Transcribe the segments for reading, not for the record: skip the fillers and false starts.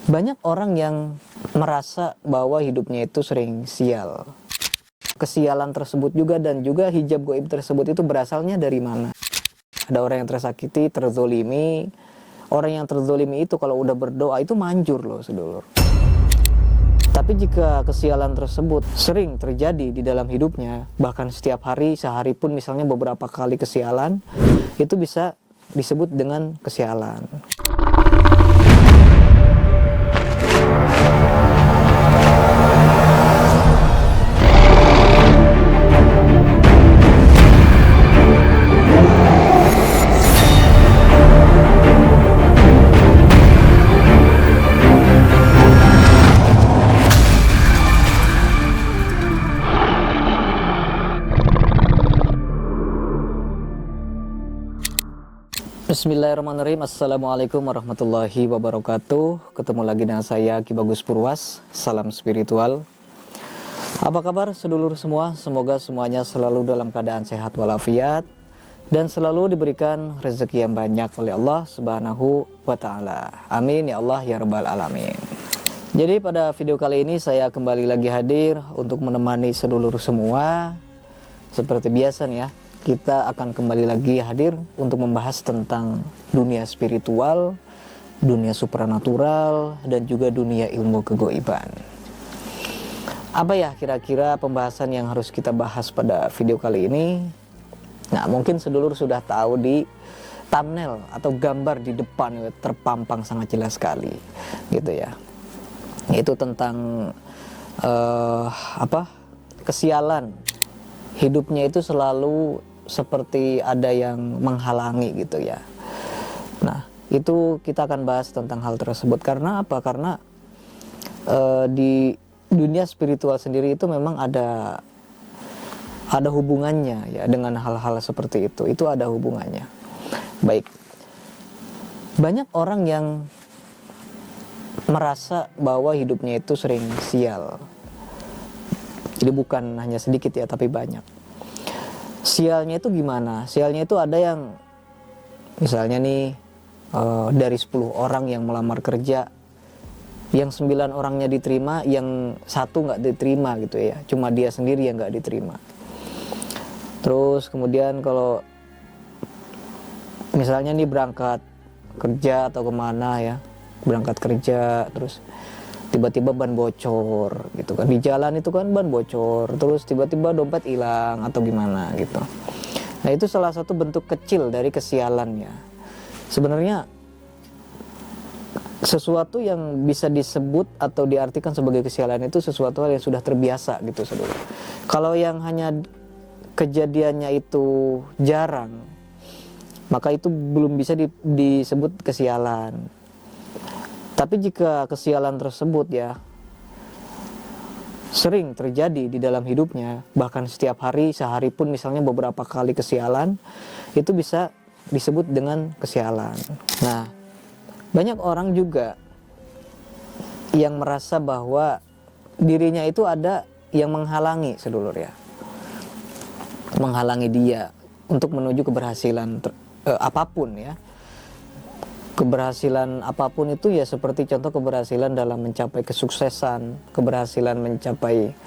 Banyak orang yang merasa bahwa hidupnya itu sering sial. Kesialan tersebut juga dan juga hijab gaib tersebut itu berasalnya dari mana? Ada orang yang tersakiti, terzolimi. Orang yang terzolimi itu kalau udah berdoa itu manjur loh, sedulur. Tapi jika kesialan tersebut sering terjadi di dalam hidupnya, bahkan setiap hari, sehari pun misalnya beberapa kali kesialan, itu bisa disebut dengan kesialan. Bismillahirrahmanirrahim. Assalamualaikum warahmatullahi wabarakatuh. Ketemu lagi dengan saya Ki Bagus Purwas. Salam spiritual. Apa kabar sedulur semua? Semoga semuanya selalu dalam keadaan sehat walafiat dan selalu diberikan rezeki yang banyak oleh Allah Subhanahu wa taala. Amin ya Allah ya rabbal alamin. Jadi pada video kali ini saya kembali lagi hadir untuk menemani sedulur semua. Seperti biasa nih ya, kita akan kembali lagi hadir untuk membahas tentang dunia spiritual, dunia supranatural, dan juga dunia ilmu kegoiban. Apa ya kira-kira pembahasan yang harus kita bahas pada video kali ini? Nah, mungkin sedulur sudah tahu di thumbnail atau gambar di depan terpampang sangat jelas sekali, gitu ya. Itu tentang kesialan. Hidupnya itu selalu seperti ada yang menghalangi gitu ya. Nah, itu kita akan bahas tentang hal tersebut. Karena apa? Karena di dunia spiritual sendiri itu memang ada hubungannya ya dengan hal-hal seperti itu. Itu ada hubungannya. Baik. Banyak orang yang merasa bahwa hidupnya itu sering sial. Jadi bukan hanya sedikit ya, tapi banyak. Sialnya itu gimana? Sialnya itu ada yang misalnya nih dari 10 orang yang melamar kerja, yang 9 orangnya diterima, yang 1 nggak diterima gitu ya. Cuma dia sendiri yang nggak diterima. Terus kemudian kalau misalnya nih berangkat kerja atau kemana ya, berangkat kerja terus tiba-tiba ban bocor gitu kan, di jalan itu kan ban bocor, terus tiba-tiba dompet hilang atau gimana gitu. Nah, itu salah satu bentuk kecil dari kesialannya. Sebenarnya sesuatu yang bisa disebut atau diartikan sebagai kesialan itu sesuatu hal yang sudah terbiasa gitu, saudara. Kalau yang hanya kejadiannya itu jarang, maka itu belum bisa disebut kesialan. Tapi jika kesialan tersebut ya sering terjadi di dalam hidupnya, bahkan setiap hari, sehari pun misalnya beberapa kali kesialan, itu bisa disebut dengan kesialan. Nah, banyak orang juga yang merasa bahwa dirinya itu ada yang menghalangi, sedulur ya. Menghalangi dia untuk menuju keberhasilan apapun ya. Keberhasilan apapun itu ya seperti contoh keberhasilan dalam mencapai kesuksesan, keberhasilan mencapai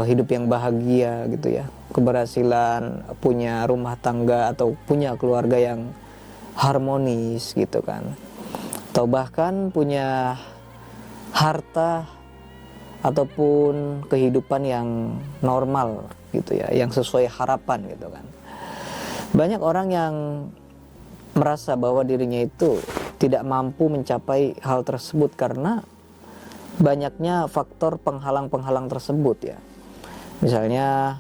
hidup yang bahagia gitu ya, keberhasilan punya rumah tangga atau punya keluarga yang harmonis gitu kan, atau bahkan punya harta ataupun kehidupan yang normal gitu ya, yang sesuai harapan gitu kan. Banyak orang yang merasa bahwa dirinya itu tidak mampu mencapai hal tersebut karena banyaknya faktor penghalang-penghalang tersebut ya. Misalnya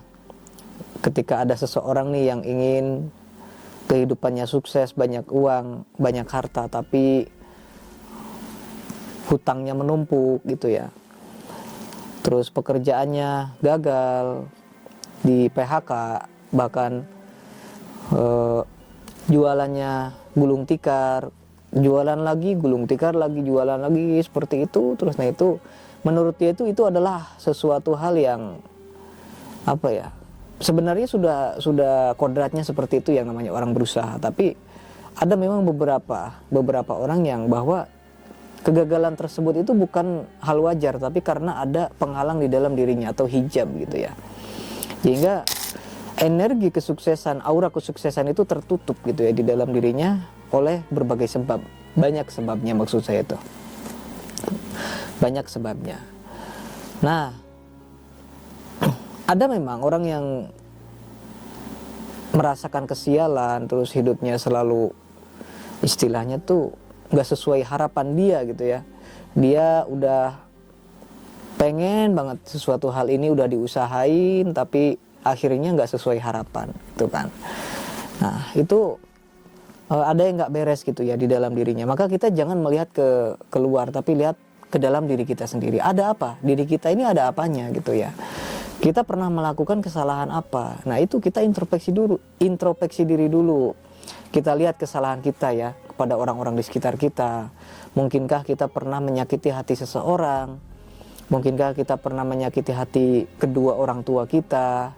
ketika ada seseorang nih yang ingin kehidupannya sukses, banyak uang, banyak harta, tapi hutangnya menumpuk gitu ya. Terus pekerjaannya gagal, di PHK, bahkan jualannya gulung tikar, jualan lagi, gulung tikar lagi, jualan lagi, seperti itu terus. Nah, itu menurut dia itu adalah sesuatu hal yang apa ya, sebenarnya sudah kodratnya seperti itu yang namanya orang berusaha. Tapi ada memang beberapa orang yang bahwa kegagalan tersebut itu bukan hal wajar, tapi karena ada penghalang di dalam dirinya atau hijab gitu ya. Sehingga energi kesuksesan, aura kesuksesan itu tertutup gitu ya di dalam dirinya oleh berbagai sebab. Banyak sebabnya, maksud saya itu. Banyak sebabnya. Nah, ada memang orang yang merasakan kesialan, terus hidupnya selalu istilahnya tuh nggak sesuai harapan dia gitu ya. Dia udah pengen banget sesuatu hal ini, udah diusahain, tapi akhirnya nggak sesuai harapan, gitu kan. Nah, itu ada yang nggak beres gitu ya di dalam dirinya. Maka kita jangan melihat ke keluar, tapi lihat ke dalam diri kita sendiri. Ada apa? Diri kita ini ada apanya gitu ya. Kita pernah melakukan kesalahan apa? Nah, itu kita introspeksi diri dulu. Kita lihat kesalahan kita ya kepada orang-orang di sekitar kita. Mungkinkah kita pernah menyakiti hati seseorang? Mungkinkah kita pernah menyakiti hati kedua orang tua kita,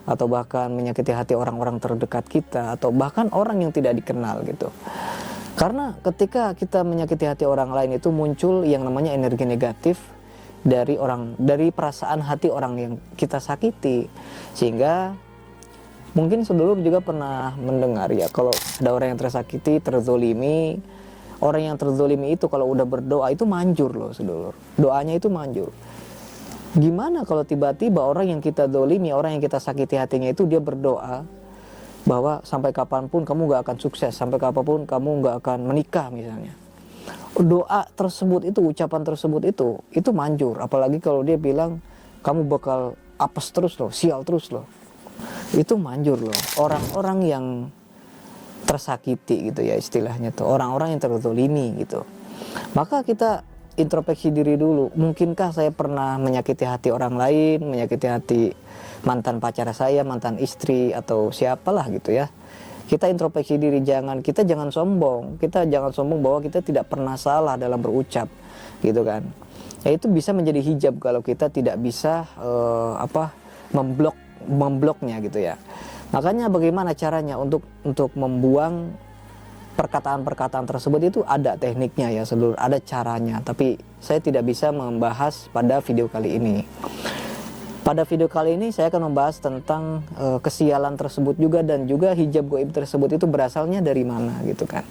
atau bahkan menyakiti hati orang-orang terdekat kita, atau bahkan orang yang tidak dikenal gitu. Karena ketika kita menyakiti hati orang lain itu muncul yang namanya energi negatif dari perasaan hati orang yang kita sakiti. Sehingga mungkin sedulur juga pernah mendengar ya, kalau ada orang yang tersakiti, terzolimi, orang yang terzolimi itu kalau udah berdoa itu manjur loh sedulur. Doanya itu manjur. Gimana kalau tiba-tiba orang yang kita zolimi, orang yang kita sakiti hatinya itu dia berdoa bahwa sampai kapanpun kamu gak akan sukses, sampai kapanpun kamu gak akan menikah misalnya. Doa tersebut itu, ucapan tersebut itu manjur. Apalagi kalau dia bilang kamu bakal apes terus loh, sial terus loh. Itu manjur loh. Orang-orang yang tersakiti gitu ya istilahnya tuh, orang-orang yang terzolimi gitu. Maka kita introspeksi diri dulu. Mungkinkah saya pernah menyakiti hati orang lain, menyakiti hati mantan pacar saya, mantan istri, atau siapalah gitu ya. Kita introspeksi diri, kita jangan sombong. Kita jangan sombong bahwa kita tidak pernah salah dalam berucap gitu kan. Ya itu bisa menjadi hijab kalau kita tidak bisa membloknya gitu ya. Makanya bagaimana caranya untuk membuang perkataan-perkataan tersebut itu ada tekniknya ya seluruh, ada caranya. Tapi saya tidak bisa membahas pada video kali ini. Pada video kali ini saya akan membahas tentang kesialan tersebut juga, dan juga hijab goib tersebut itu berasalnya dari mana gitu kan.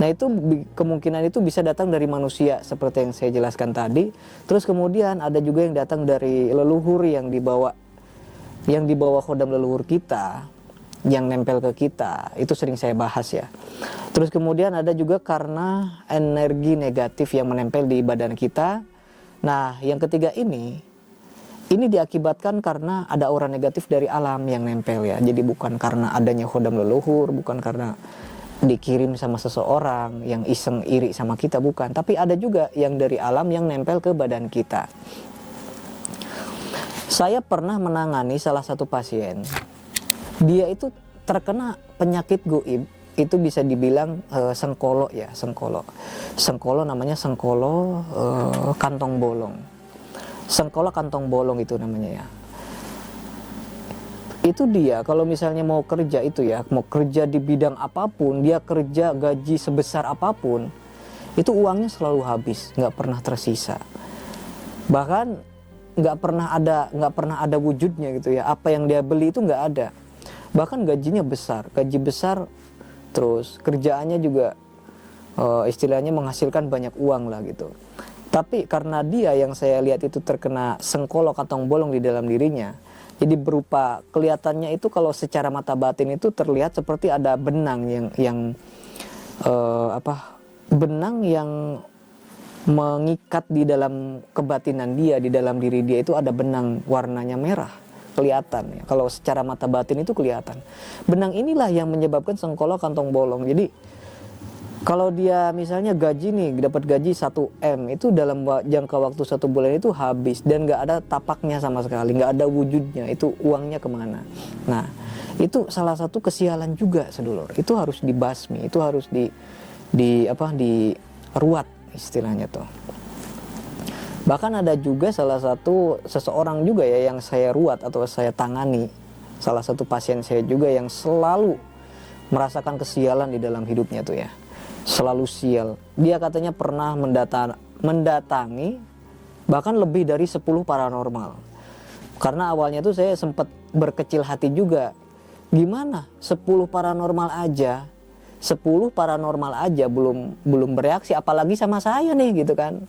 Nah itu kemungkinan itu bisa datang dari manusia seperti yang saya jelaskan tadi. Terus kemudian ada juga yang datang dari leluhur yang dibawa khodam leluhur kita, yang nempel ke kita, itu sering saya bahas ya. Terus kemudian ada juga karena energi negatif yang menempel di badan kita. Nah yang ketiga ini diakibatkan karena ada aura negatif dari alam yang nempel ya. Jadi bukan karena adanya khodam leluhur, bukan karena dikirim sama seseorang yang iseng iri sama kita, bukan. Tapi ada juga yang dari alam yang nempel ke badan kita. Saya pernah menangani salah satu pasien. Dia itu terkena penyakit goib, itu bisa dibilang sengkolo ya, sengkolo namanya sengkolo kantong bolong. Sengkolo kantong bolong itu namanya ya. Itu dia kalau misalnya mau kerja itu ya, mau kerja di bidang apapun, dia kerja gaji sebesar apapun, itu uangnya selalu habis, nggak pernah tersisa. Bahkan nggak pernah ada wujudnya gitu ya. Apa yang dia beli itu nggak ada. Bahkan gaji besar, terus kerjaannya juga istilahnya menghasilkan banyak uang lah gitu. Tapi karena dia yang saya lihat itu terkena sengkolo kantong bolong di dalam dirinya, jadi berupa kelihatannya itu kalau secara mata batin itu terlihat seperti ada benang benang yang mengikat di dalam kebatinan dia, di dalam diri dia itu ada benang warnanya merah. Kelihatan ya, kalau secara mata batin itu kelihatan. Benang inilah yang menyebabkan sengkolo kantong bolong. Jadi kalau dia misalnya dapat gaji 1M, itu dalam jangka waktu 1 bulan itu habis, dan gak ada tapaknya sama sekali, gak ada wujudnya, itu uangnya kemana. Nah itu salah satu kesialan juga sedulur. Itu harus dibasmi, itu harus diruat istilahnya tuh. Bahkan ada juga seseorang juga ya yang saya ruat atau saya tangani, salah satu pasien saya juga yang selalu merasakan kesialan di dalam hidupnya tuh ya, selalu sial. Dia katanya pernah mendatangi bahkan lebih dari 10 paranormal. Karena awalnya tuh saya sempat berkecil hati juga. Gimana 10 paranormal aja, 10 paranormal aja belum bereaksi, apalagi sama saya nih gitu kan.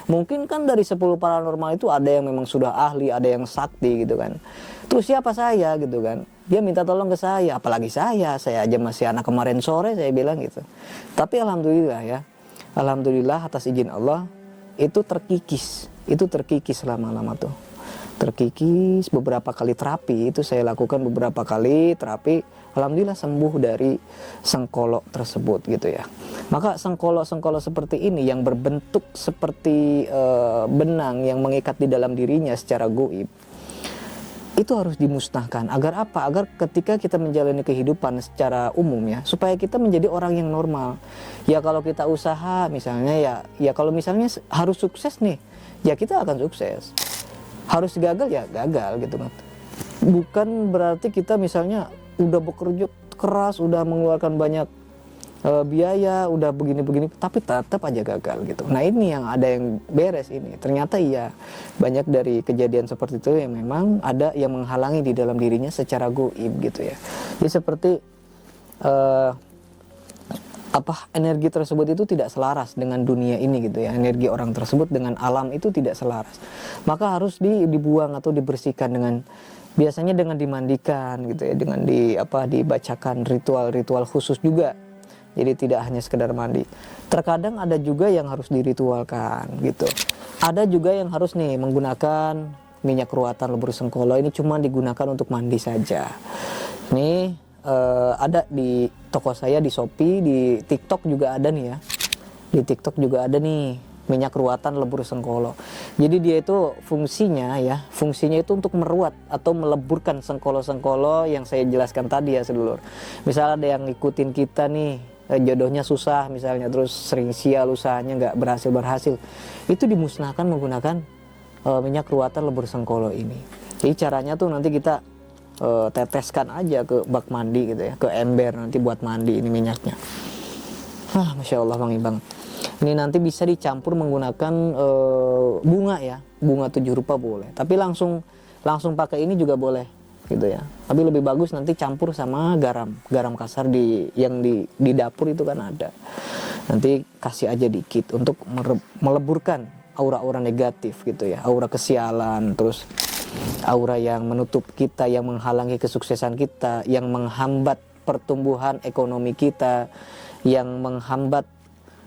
Mungkin kan dari 10 paranormal itu ada yang memang sudah ahli, ada yang sakti gitu kan. Terus siapa saya gitu kan. Dia minta tolong ke saya, apalagi saya aja masih anak kemarin sore, saya bilang gitu. Tapi alhamdulillah ya, alhamdulillah atas izin Allah itu terkikis lama-lama tuh. Terkikis beberapa kali terapi, itu saya lakukan beberapa kali terapi, alhamdulillah sembuh dari sengkolok tersebut gitu ya. Maka sengkolok-sengkolok seperti ini yang berbentuk seperti benang yang mengikat di dalam dirinya secara goib, itu harus dimusnahkan. Agar apa? Agar ketika kita menjalani kehidupan secara umum ya, supaya kita menjadi orang yang normal. Ya kalau kita usaha misalnya ya kalau misalnya harus sukses nih, ya kita akan sukses. Harus gagal ya gagal gitu kan. Bukan berarti kita misalnya udah bekerja keras, udah mengeluarkan banyak biaya, udah begini-begini, tapi tetap aja gagal gitu. Nah ini yang ada yang beres ini. Ternyata iya, banyak dari kejadian seperti itu yang memang ada yang menghalangi di dalam dirinya secara goib gitu ya. Jadi seperti energi tersebut itu tidak selaras dengan dunia ini gitu ya. Energi orang tersebut dengan alam itu tidak selaras. Maka harus dibuang atau dibersihkan dengan biasanya dengan dimandikan gitu ya, dengan dibacakan ritual-ritual khusus juga. Jadi tidak hanya sekedar mandi. Terkadang ada juga yang harus diritualkan gitu. Ada juga yang harus nih menggunakan minyak ruatan lebur sengkolo, ini cuma digunakan untuk mandi saja. Nih ada di toko saya di Shopee, di TikTok juga ada nih ya. Di TikTok juga ada nih minyak ruatan lebur sengkolo. Jadi dia itu fungsinya itu untuk meruat atau meleburkan sengkolo-sengkolo yang saya jelaskan tadi ya sedulur. Misalnya ada yang ngikutin kita nih, jodohnya susah misalnya, terus sering sial usahanya nggak berhasil, itu dimusnahkan menggunakan minyak ruatan lebur sengkolo ini. Jadi caranya tuh nanti kita teteskan aja ke bak mandi gitu ya, ke ember nanti buat mandi ini minyaknya. Masya Allah wangi banget. Ini nanti bisa dicampur menggunakan bunga ya, bunga 7 rupa boleh. Tapi langsung pakai ini juga boleh gitu ya. Tapi lebih bagus nanti campur sama garam kasar yang di dapur itu kan ada. Nanti kasih aja dikit untuk meleburkan aura-aura negatif gitu ya, aura kesialan, terus aura yang menutup kita, yang menghalangi kesuksesan kita, yang menghambat pertumbuhan ekonomi kita, yang menghambat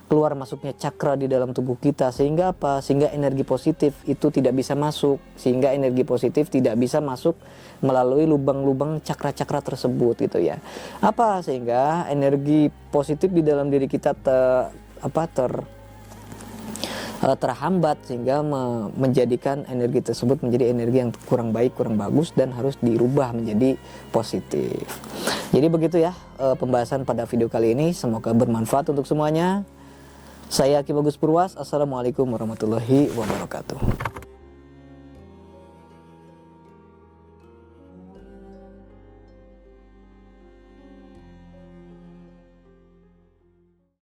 keluar masuknya cakra di dalam tubuh kita. Sehingga apa? Sehingga energi positif itu tidak bisa masuk, sehingga energi positif tidak bisa masuk melalui lubang-lubang cakra-cakra tersebut gitu ya. Sehingga energi positif di dalam diri kita terhambat, sehingga menjadikan energi tersebut menjadi energi yang kurang baik, kurang bagus, dan harus dirubah menjadi positif. Jadi begitu ya pembahasan pada video kali ini, semoga bermanfaat untuk semuanya. Saya Ki Bagus Purwas, assalamualaikum warahmatullahi wabarakatuh.